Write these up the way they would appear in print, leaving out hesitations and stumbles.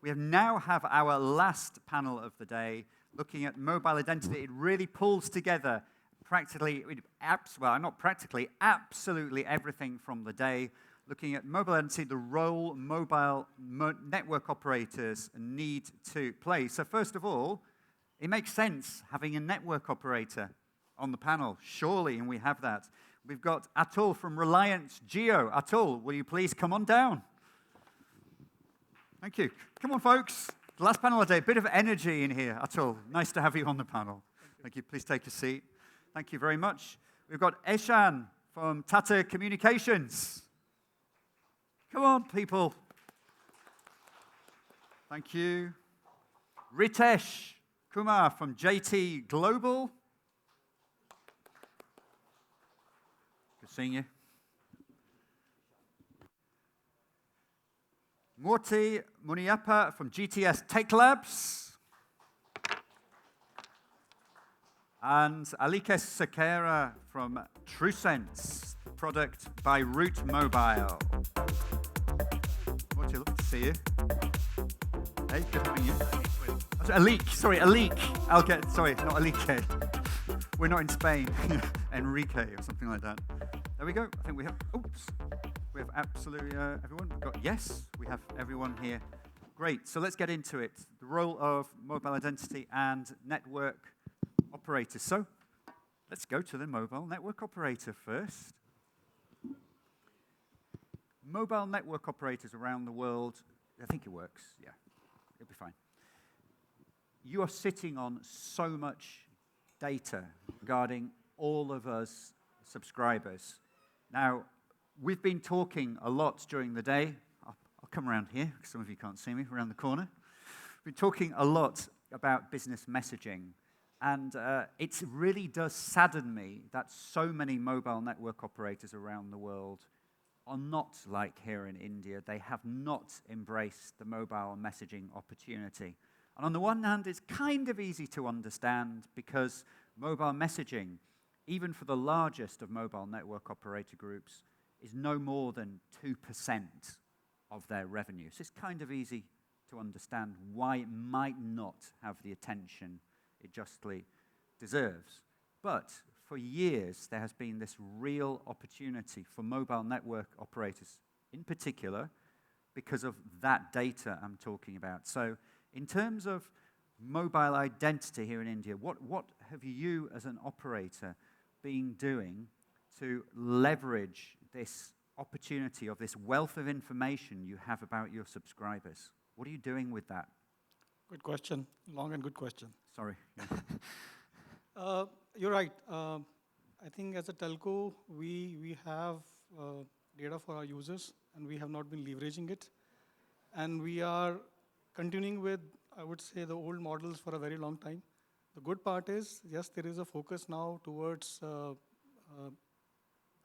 We now have our last panel of the day looking at mobile identity. It really pulls together practically, well, not practically, absolutely everything from the day, looking at mobile identity, the role mobile network operators need to play. So first of all, it makes sense having a network operator on the panel, surely, and we have that. We've got Atul from Reliance Jio. Atul, will you please come on down? Thank you. Come on, folks. The last panel of the day. A bit of energy in here, Atul. Nice to have you on the panel. Thank you. Please take a seat. Thank you very much. We've got Eshan from Tata Communications. Come on, people. Thank you. Ritesh Kumar from JT Global. Good seeing you. Murthy Muniappa from GTS Tech Labs. And Alike Sekera from TrueSense, product by Root Mobile. Murthy, lovely to see you. Hey, good having you. Alik. Sorry, not Alike. We're not in Spain. Enrique or something like that. There we go. I think we have, we have absolutely everyone. We have everyone here. Great, so let's get into it. The role of mobile identity and network operators. So let's go to the mobile network operator first. Mobile network operators around the world, I think it works, yeah, it'll be fine. You are sitting on so much data regarding all of us subscribers. Now, we've been talking a lot during the day. I'll come around here, because some of you can't see me, around the corner. We've been talking a lot about business messaging. And it really does sadden me that so many mobile network operators around the world are not like here in India. They have not embraced the mobile messaging opportunity. And on the one hand, it's kind of easy to understand because mobile messaging, even for the largest of mobile network operator groups, is no more than 2% of their revenue. So it's kind of easy to understand why it might not have the attention it justly deserves. But for years, there has been this real opportunity for mobile network operators, in particular, because of that data I'm talking about. So in terms of mobile identity here in India, what have you as an operator been doing to leverage this opportunity of this wealth of information you have about your subscribers? What are you doing with that? Good question. Long and good question. Sorry. Yeah. You're right. I think as a telco, we have data for our users, and we have not been leveraging it. And we are continuing with, I would say, the old models for a very long time. The good part is, yes, there is a focus now towards, I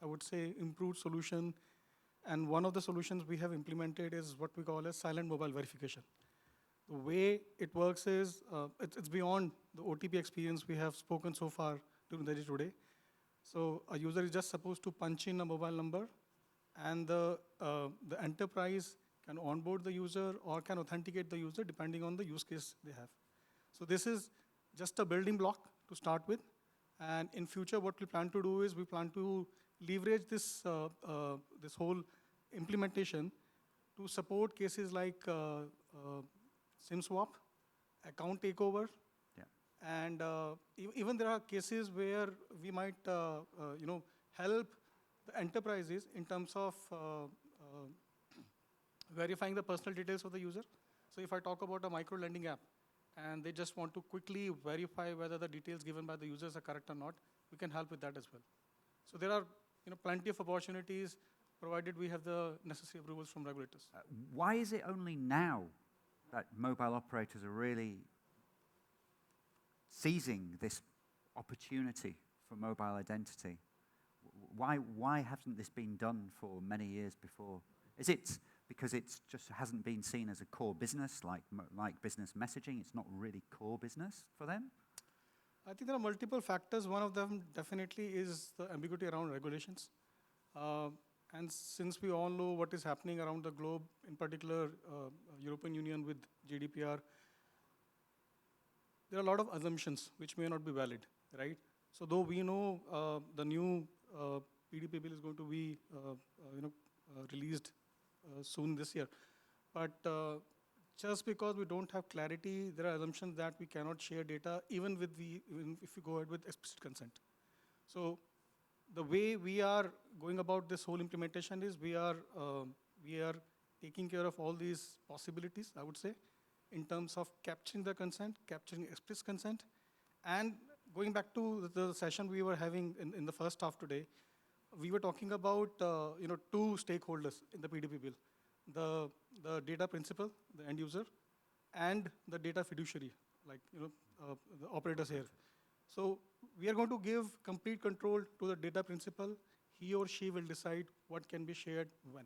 would say, improved solution. And one of the solutions we have implemented is what we call as silent mobile verification. The way it works is, it's beyond the OTP experience we have spoken so far during the day today. So a user is just supposed to punch in a mobile number, and the enterprise can onboard the user or can authenticate the user depending on the use case they have. So this is just a building block to start with. And in future, what we plan to do is we plan to leverage this, this whole implementation to support cases like SIM swap, account takeover, and even there are cases where we might, help the enterprises in terms of verifying the personal details of the user. So if I talk about a micro lending app, and they just want to quickly verify whether the details given by the users are correct or not, we can help with that as well. So there are, plenty of opportunities, provided we have the necessary approvals from regulators. Why is it only now that mobile operators are really seizing this opportunity for mobile identity? Why hasn't this been done for many years before? Is it because it just hasn't been seen as a core business, like business messaging? It's not really core business for them? I think there are multiple factors. One of them definitely is the ambiguity around regulations. And since we all know what is happening around the globe, in particular European Union with GDPR, there are a lot of assumptions which may not be valid, right? So though we know the new PDP bill is going to be released soon this year, but just because we don't have clarity, there are assumptions that we cannot share data even if we go ahead with explicit consent. So the way we are going about this whole implementation is we are taking care of all these possibilities, I would say, in terms of capturing the consent, capturing explicit consent, and going back to the session we were having in the first half today, we were talking about two stakeholders in the PDP bill, the data principal, the end user, and the data fiduciary, like the operators here. So we are going to give complete control to the data principal. He or she will decide what can be shared when.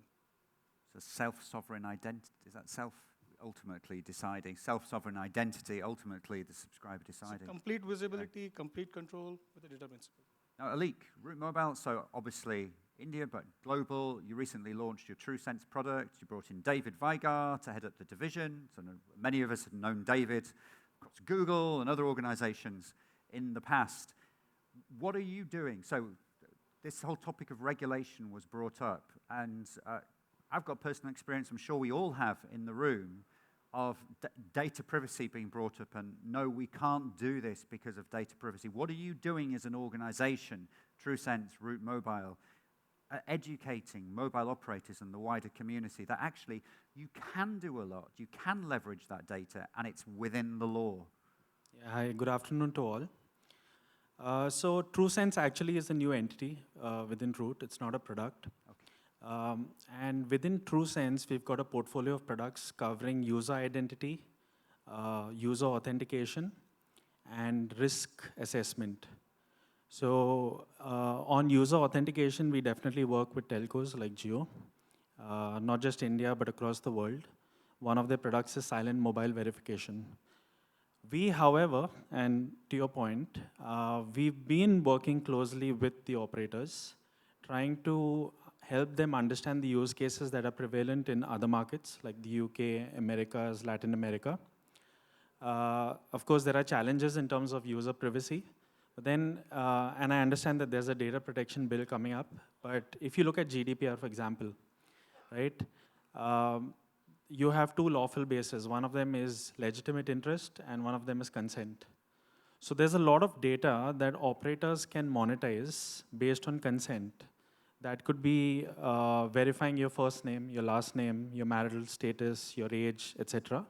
So self-sovereign identity, is that ultimately deciding, self-sovereign identity, ultimately the subscriber deciding? So complete visibility, complete control with the data principal. Now, Alik, Root Mobile, so obviously India, but global. You recently launched your TrueSense product. You brought in David Vigar to head up the division. So many of us have known David across Google and other organizations in the past. What are you doing? So this whole topic of regulation was brought up, and I've got personal experience, I'm sure we all have in the room, of data privacy being brought up, and no, we can't do this because of data privacy. What are you doing as an organization, TrueSense, Root Mobile, educating mobile operators and the wider community that actually you can do a lot, you can leverage that data, and it's within the law? Yeah, hi, good afternoon to all. So TrueSense actually is a new entity within Root. It's not a product. Okay. And within TrueSense, we've got a portfolio of products covering user identity, user authentication, and risk assessment. So on user authentication, we definitely work with telcos like Jio, not just India, but across the world. One of their products is silent mobile verification. We, however, and to your point, we've been working closely with the operators, trying to help them understand the use cases that are prevalent in other markets, like the UK, Americas, Latin America. Of course, there are challenges in terms of user privacy. But then, and I understand that there's a data protection bill coming up, but if you look at GDPR, for example, right, you have two lawful bases. One of them is legitimate interest, and one of them is consent. So there's a lot of data that operators can monetize based on consent. That could be verifying your first name, your last name, your marital status, your age, etc.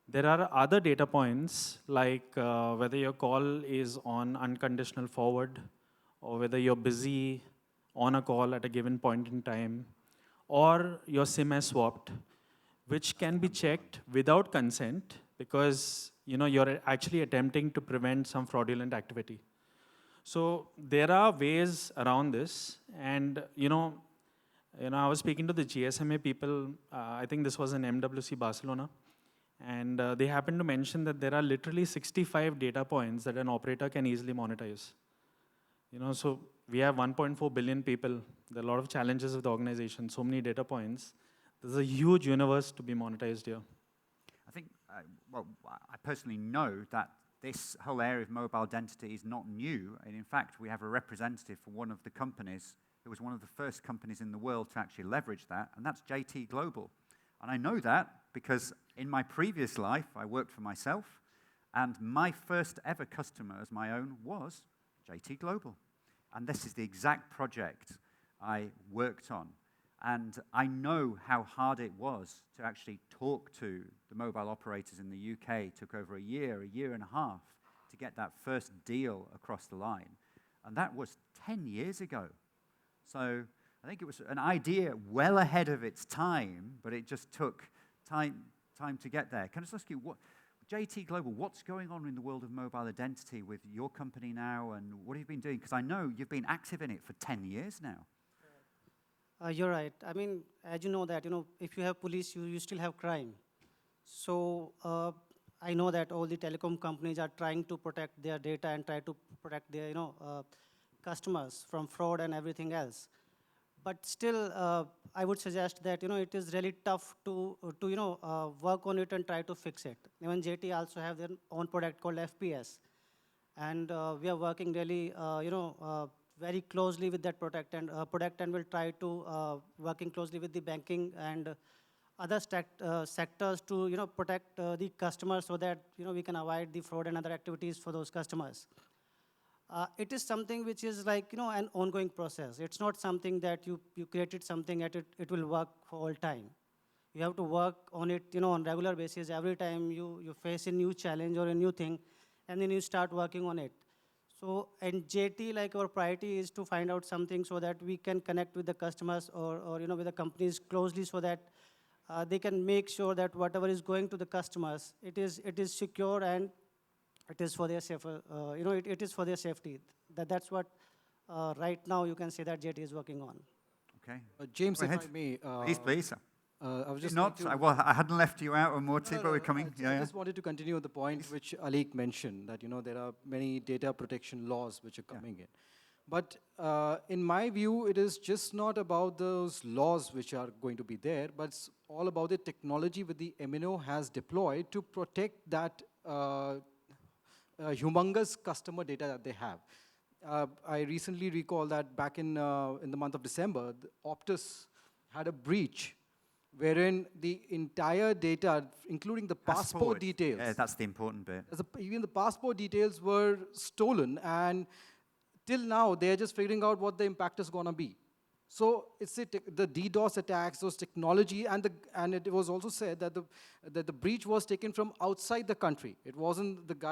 There are other data points, like whether your call is on unconditional forward, or whether you're busy on a call at a given point in time, or your SIM has swapped, which can be checked without consent because you're actually attempting to prevent some fraudulent activity. So there are ways around this, and I was speaking to the GSMA people. I think this was in MWC Barcelona, and they happened to mention that there are literally 65 data points that an operator can easily monetize. So we have 1.4 billion people. There are a lot of challenges with the organization. So many data points. There's a huge universe to be monetized here. I think, I personally know that this whole area of mobile identity is not new. And in fact, we have a representative for one of the companies who was one of the first companies in the world to actually leverage that, and that's JT Global. And I know that because in my previous life, I worked for myself, and my first ever customer as my own was JT Global. And this is the exact project I worked on. And I know how hard it was to actually talk to the mobile operators in the UK. It took over a year and a half to get that first deal across the line. And that was 10 years ago. So I think it was an idea well ahead of its time, but it just took time to get there. Can I just ask you, JT Global, what's going on in the world of mobile identity with your company now, and what have you been doing? Because I know you've been active in it for 10 years now. You're right. I mean, as you know that, if you have police, you still have crime. So I know that all the telecom companies are trying to protect their data and try to protect their, customers from fraud and everything else. But still, I would suggest that it is really tough to work on it and try to fix it. Even JT also have their own product called FPS, and we are working really very closely with that product and will try to working closely with the banking and other sectors to protect the customers so that we can avoid the fraud and other activities for those customers. It is something which is like an ongoing process. It's not something that you created something and it will work for all time. You have to work on it on regular basis. Every time you face a new challenge or a new thing, and then you start working on it. So in JT, like our priority is to find out something so that we can connect with the customers or with the companies closely so that they can make sure that whatever is going to the customers, it is secure and it is for their safer, it is for their safety. That's what right now you can say that JT is working on. Okay. James, Go if ahead. I may. Please. I was If just not, going to- well, I hadn't left you out or Morty, No, no, but we're no, coming. I just wanted to continue the point which Alik mentioned, that there are many data protection laws which are coming in. But in my view, it is just not about those laws which are going to be there, but it's all about the technology that the MNO has deployed to protect that humongous customer data that they have. I recently recall that back in the month of December, Optus had a breach wherein the entire data, including the passport details, Yeah, that's the important bit. even the passport details were stolen, and till now, they're just figuring out what the impact is going to be. So it's the DDoS attacks, those technology, and it was also said that the breach was taken from outside the country. It wasn't the guy